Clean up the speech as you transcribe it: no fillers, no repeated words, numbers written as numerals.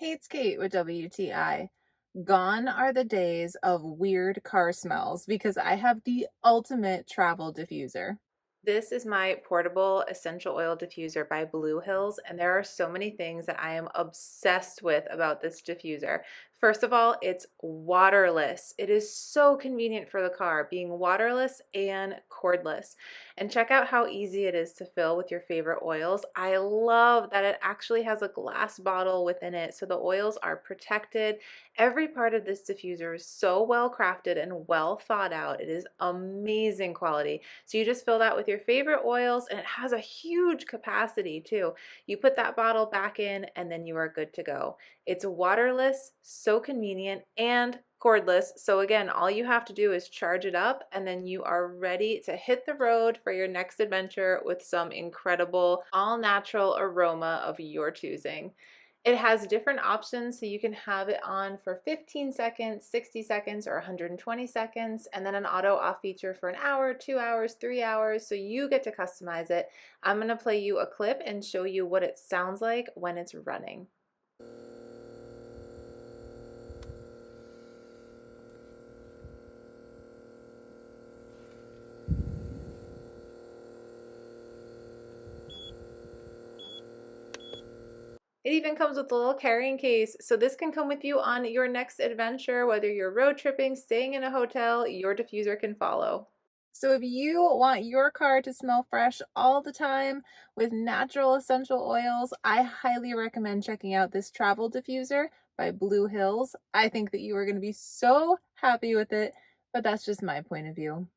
It's Kate with WTI. Gone are the days of weird car smells because I have the ultimate travel diffuser. This is my portable essential oil diffuser by BlueHills, and there are so many things that I am obsessed with about this diffuser. First of all, it's waterless. It is so convenient for the car, being waterless and cordless. And check out how easy it is to fill with your favorite oils. I love that it actually has a glass bottle within it, so the oils are protected. Every part of this diffuser is so well crafted and well thought out. It is amazing quality. So you just fill that with your favorite oils, and it has a huge capacity too. You put that bottle back in and then you are good to go. It's waterless, so convenient, and cordless. So again, all you have to do is charge it up and then you are ready to hit the road for your next adventure with some incredible all natural aroma of your choosing. It has different options, so you can have it on for 15 seconds, 60 seconds, or 120 seconds, and then an auto off feature for an hour, 2 hours, 3 hours, so you get to customize it. I'm going to play you a clip and show you what it sounds like when it's running. It even comes with a little carrying case, so this can come with you on your next adventure, whether you're road tripping, staying in a hotel, your diffuser can follow. So if you want your car to smell fresh all the time with natural essential oils, I highly recommend checking out this travel diffuser by BlueHills. I think that you are going to be so happy with it, but that's just my point of view.